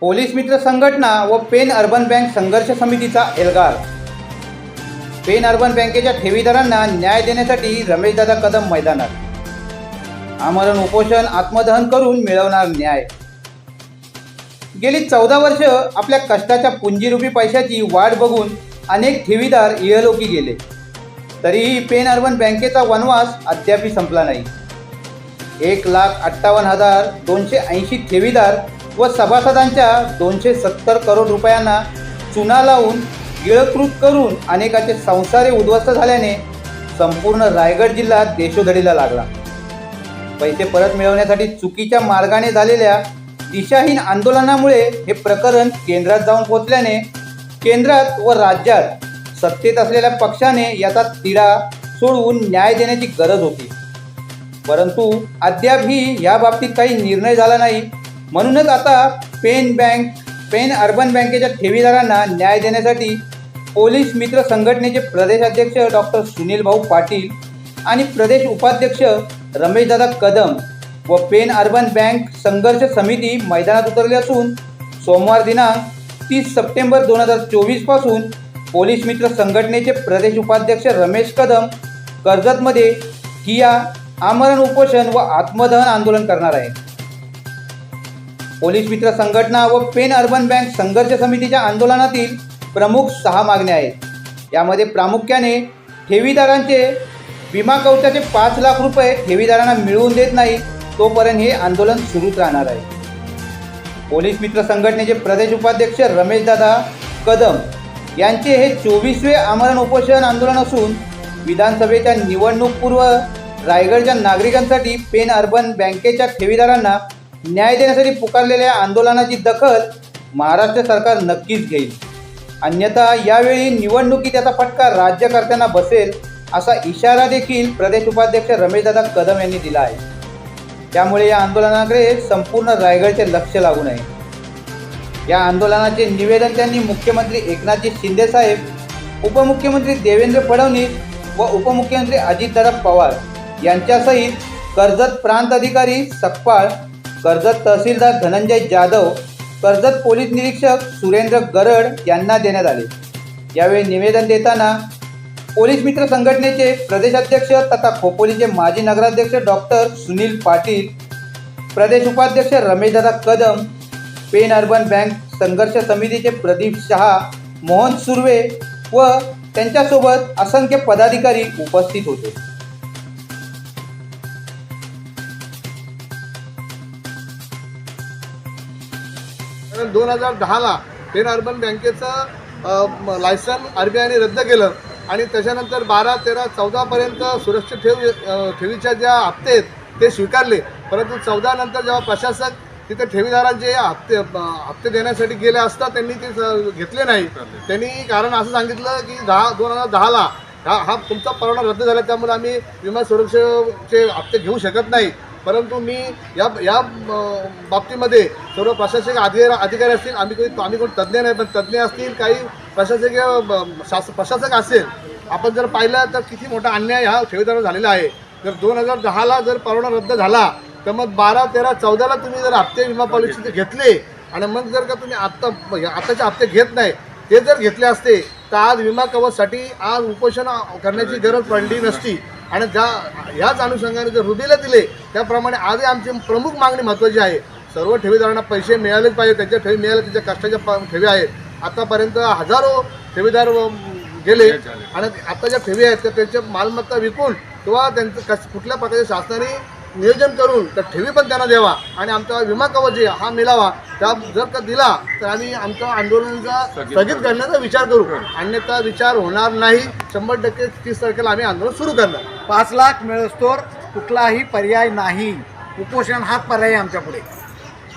Police मित्र संघटना व पेन अर्बन बँक संघर्ष समितीचा एल्गार। पेन अर्बन बँकेच्या ठेवीदारांना न्याय देण्यासाठी रमेशदादा कदम मैदानात। आमरण उपोषण आत्मदहन करून मिळवणार न्याय। गेली 14 वर्ष आपल्या कष्टाच्या पुंजीरूपी पैशाची वाट बघून अनेक ठेवीदार इहलोकी गेले, तरीही पेन अर्बन बँकेचा वनवास अद्याप संपला नाही। 1,58,280 ठेवीदार व सभासदांच्या 270 करोड रुपयांना चुना लावून गिळकृत करून अनेकाचे संसारे उद्ध्वस्त झाल्याने संपूर्ण रायगड जिल्हा देशोधडीला लागला। पैसे परत मिळवण्यासाठी चुकीच्या मार्गाने झालेल्या दिशाहीन आंदोलनामुळे हे प्रकरण केंद्रात जाऊन पोहोचल्याने केंद्रात व राज्यात सत्तेत असलेल्या पक्षाने याचा तिढा सोडवून न्याय देण्याची गरज होती, परंतु अद्यापही या बाबतीत काही निर्णय झाला नाही। म्हणूनच आता पेन अर्बन बँकेच्या ठेवीदारांना न्याय देण्यासाठी पोलीस मित्र संघटनेचे प्रदेशाध्यक्ष डॉक्टर सुनील भाऊ पाटील आणि प्रदेश उपाध्यक्ष रमेशदादा कदम व पेन अर्बन बँक संघर्ष समिती मैदानात उतरले असून सोमवार दिनांक 30 सप्टेंबर 2024 पासून पोलीस मित्र संघटनेचे प्रदेश उपाध्यक्ष रमेश कदम कर्जतमध्ये ठिय्या, आमरण उपोषण व आत्मदहन आंदोलन करणार आहे। पोलीस मित्र संघटना व पेन अर्बन बँक संघर्ष समितीच्या आंदोलनातील प्रमुख 6 मागण्या आहेत। यामध्ये प्रामुख्याने ठेवीदारांचे विमा कवचाचे 5 लाख रुपये ठेवीदारांना मिळवून देत नाही तोपर्यंत हे आंदोलन सुरूच राहणार आहे। पोलीस मित्र संघटनेचे प्रदेश उपाध्यक्ष रमेशदादा कदम यांचे हे 24वे आमरण उपोषण आंदोलन असून विधानसभेच्या निवडणूकपूर्व रायगडच्या नागरिकांसाठी पेन अर्बन बँकेच्या ठेवीदारांना न्याय देण्यासाठी पुकारलेल्या आंदोलनाची दखल महाराष्ट्र सरकार नक्कीच घेईल, अन्यथा यावेळी निवडणुकीत त्याचा फटका राज्यकर्त्यांना बसेल असा इशारा देखील प्रदेश उपाध्यक्ष रमेशदादा कदम यांनी दिला आहे। त्यामुळे या आंदोलनाकडे संपूर्ण रायगडचे लक्ष लागून आहे। या आंदोलनाचे निवेदन त्यांनी मुख्यमंत्री एकनाथजी शिंदे साहेब, उपमुख्यमंत्री देवेंद्र फडणवीस व उपमुख्यमंत्री अजितदादा पवार यांच्यासहित कर्जत प्रांत अधिकारी सकपाळ, कर्जत तहसीलदार धनंजय जाधव, कर्जत पोलीस निरीक्षक सुरेंद्र गरड यांना देण्यात आले। यावेळी निवेदन देताना पोलीस मित्र संघटनेचे प्रदेशाध्यक्ष तथा खोपोलीचे माजी नगराध्यक्ष डॉक्टर सुनील पाटील, प्रदेश उपाध्यक्ष रमेशदादा कदम, पेन अर्बन बँक संघर्ष समितीचे प्रदीप शहा, मोहन सुर्वे व त्यांच्यासोबत असंख्य पदाधिकारी उपस्थित होते। 2010ला पेन अर्बन बँकेचं लायसन RBIने रद्द केलं आणि त्याच्यानंतर 12, 13, 14 पर्यंत सुरक्षित ठेवीच्या ज्या हप्ते आहेत ते स्वीकारले, परंतु 14 नंतर जेव्हा प्रशासक तिथे ठेवीदारांचे हप्ते देण्यासाठी गेले असता त्यांनी ते घेतले नाही। त्यांनी कारण असं सांगितलं की 2010ला हा तुमचा परवाना रद्द झाला, त्यामुळे आम्ही विमा सुरक्षेचे हप्ते घेऊ शकत नाही। परंतु मी या बाबतीमध्ये सर्व प्रशासकीय अधिकारी असतील, आम्ही कोण तज्ज्ञ नाही, पण तज्ज्ञ असतील, काही प्रशासक असेल, आपण जर पाहिलं तर किती मोठा अन्याय हा ठेवीदारांना झालेला आहे। जर 2010ला जर परवाना रद्द झाला तर मग 12, 13, 14ला तुम्ही जर हप्ते विमा पॉलिसीचे घेतले आणि मग जर का तुम्ही आत्ताचे हप्ते घेत नाही, ते जर घेतले असते तर आज विमा कवचसाठी आज उपोषण करण्याची गरज पडली नसती। आणि ह्याच अनुषंगाने जर रुबीला दिले त्याप्रमाणे आजही आमची प्रमुख मागणी महत्त्वाची आहे, सर्व ठेवीदारांना पैसे मिळालेच पाहिजे, त्यांच्या ठेवी मिळाल्या, त्यांच्या कष्टाच्या ठेवी आहेत। आतापर्यंत हजारो ठेवीदार गेले आणि आता ज्या ठेवी आहेत त्यांच्या मालमत्ता विकून किंवा त्यांचं कुठल्या प्रकारचे शासनाने नियोजन करून तर ठेवी पण त्यांना द्यावा आणि आमचा विमा कवच हा मिळावा। त्या जर का दिला तर आम्ही आमच्या आंदोलनाचा स्थगित करण्याचा विचार करू, अन्यथा विचार होणार नाही। 100% 30 तारखेला आम्ही आंदोलन सुरू करणार। 5 लाख मिळस्तोवर कुठलाही पर्याय नाही, उपोषण हाच पर्याय आमच्या पुढे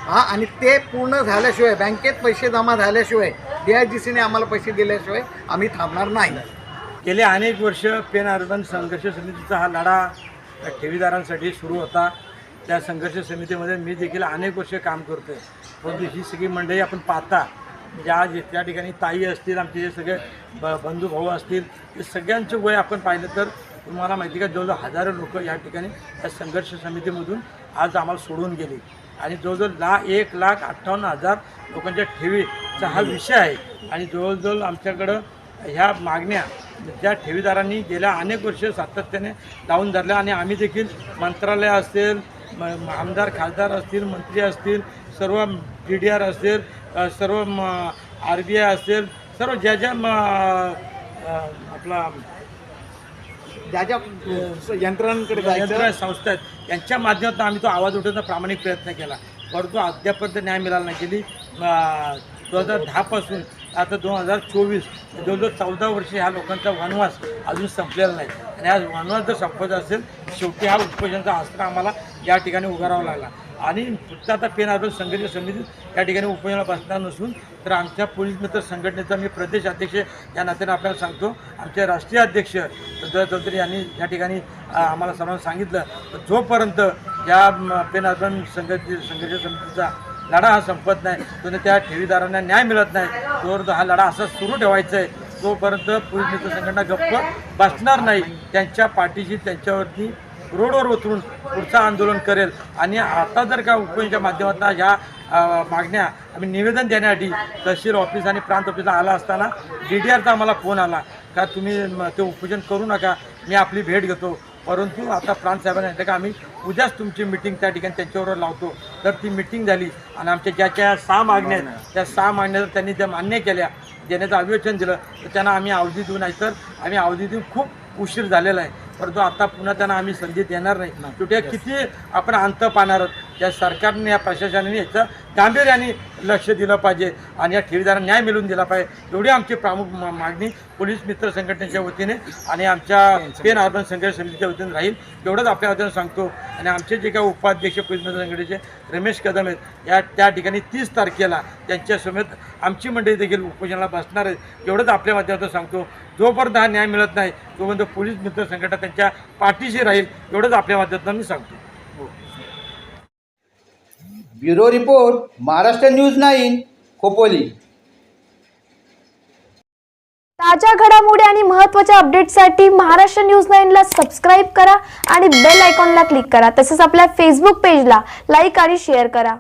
आणि ते पूर्ण झाल्याशिवाय, बँकेत पैसे जमा झाल्याशिवाय, DIGCने आम्हाला पैसे दिल्याशिवाय आम्ही थांबणार नाही। गेले अनेक वर्ष पेन अर्बन संघर्ष समितीचा हा लढा ठेवीदारांसाठी सुरू होता। त्या संघर्ष समितीमध्ये मी देखील अनेक वर्ष काम करतो आहे, परंतु ही सगळी मंडळी आपण पाहता त्या ठिकाणी ताई असतील, आमचे जे सगळे बंधू भाऊ असतील, ते सगळ्यांचे वय आपण पाहिलं तर तुम्हाला माहिती का जवळजवळ हजारो लोक या ठिकाणी या संघर्ष समितीमधून आज आम्हाला सोडून गेले। आणि जवळजवळ 1,58,000 लोकांच्या ठेवीचा हा विषय आहे. आणि जवळजवळ आमच्याकडं ह्या मागण्या ज्या ठेवीदारांनी गेल्या अनेक वर्ष सातत्याने लावून धरल्या आणि आम्ही देखील मंत्रालय असेल, आमदार खासदार असतील, मंत्री असतील, सर्व DDR असतील, सर्व RBI असेल, सर्व ज्या ज्या आपला ज्या ज्या यंत्रणांकडे यंत्रणा संस्था आहेत यांच्या माध्यमातून आम्ही तो आवाज उठवण्याचा प्रामाणिक प्रयत्न केला, परंतु अद्यापर्यंत न्याय मिळाला नाही. गेली 2010 पासून आता 2024 जवळजवळ 14 वर्षे ह्या लोकांचा वनवास अजून संपलेला नाही. आणि हा वनवास जर संपवायचा असेल शेवटी हा उपोषणाचा अस्त्र आम्हाला या ठिकाणी उभारावा लागला. आणि फक्त आता पेन अर्बन संघर्ष समिती या ठिकाणी उपोषणाला बसणार नसून तर आमच्या पोलीस मित्र संघटनेचा मी प्रदेश अध्यक्ष या नात्याने आपल्याला सांगतो, आमचे राष्ट्रीय अध्यक्ष संजय चौधरी यांनी या ठिकाणी आम्हाला सर्वांना सांगितलं तर जोपर्यंत या पेन अर्बन संघर्ष समितीचा लढा हा संपत नाही, तर त्या ठेवीदारांना न्याय मिळत नाही, तोवर हा लढा असा सुरू ठेवायचा आहे. तोपर्यंत पोलीस मित्र संघटना गप्प बसणार नाही. त्यांच्या पाठीशी त्यांच्यावरती रोडवर उतरून पुढचं आंदोलन करेल. आणि आता जर का उपोषणाच्या माध्यमातून ह्या मागण्या आम्ही निवेदन देण्यासाठी तहसील ऑफिस आणि प्रांत ऑफिसला आला असताना DDRचा आम्हाला फोन आला का तुम्ही ते उपोषण करू नका, मी आपली भेट घेतो. परंतु आता प्रांत साहेबांनी सांगितलं का आम्ही उद्याच तुमची मिटिंग त्या ठिकाणी त्यांच्याबरोबर लावतो. तर ती मिटिंग झाली आणि आमच्या ज्या 6 मागण्या आहेत त्या 6 मागण्या जर त्यांनी त्या मान्य केल्या, देण्याचं अभिवचन दिलं तर त्यांना आम्ही अवधी देऊ, नाही तर आम्ही अवधी देऊन खूप उशीर झालेला आहे. परंतु आता पुन्हा त्यांना आम्ही संधी देणार नाही. शेवटी किती आपण अंत पाहणार आहोत. या सरकारने या प्रशासनाने याचं गांभीर्याने लक्ष दिलं पाहिजे आणि या ठेवीदारांना न्याय मिळवून दिला पाहिजे, एवढी आमची प्रमुख मागणी पोलीस मित्र संघटनेच्या वतीने आणि आमच्या पेन अर्बन संघर्ष समितीच्या वतीने राहील, एवढंच आपल्या वतीने सांगतो. आणि आमचे जे काही उपाध्यक्ष पोलीस मित्र संघटनेचे रमेश कदम आहेत त्या ठिकाणी 30 तारखेला त्यांच्यासमेत आमची मंडळी देखील उपोषणाला बसणार आहेत, एवढंच आपल्या माध्यमातून सांगतो. जोपर्यंत हा न्याय मिळत नाही तोपर्यंत पोलीस मित्र संघटना त्यांच्या पाठीशी राहील, एवढंच आपल्या माध्यमातून मी सांगतो. Bureau report, Maharashtra news 9, Khopoli. ताज्या घडामोडी आणि महत्त्वाच्या अपडेट्ससाठी महाराष्ट्र न्यूज 9 ला सबस्क्राईब करा आणि बेल आयकॉनला क्लिक करा. तसेच आपल्या फेसबुक पेजला लाईक आणि शेअर करा.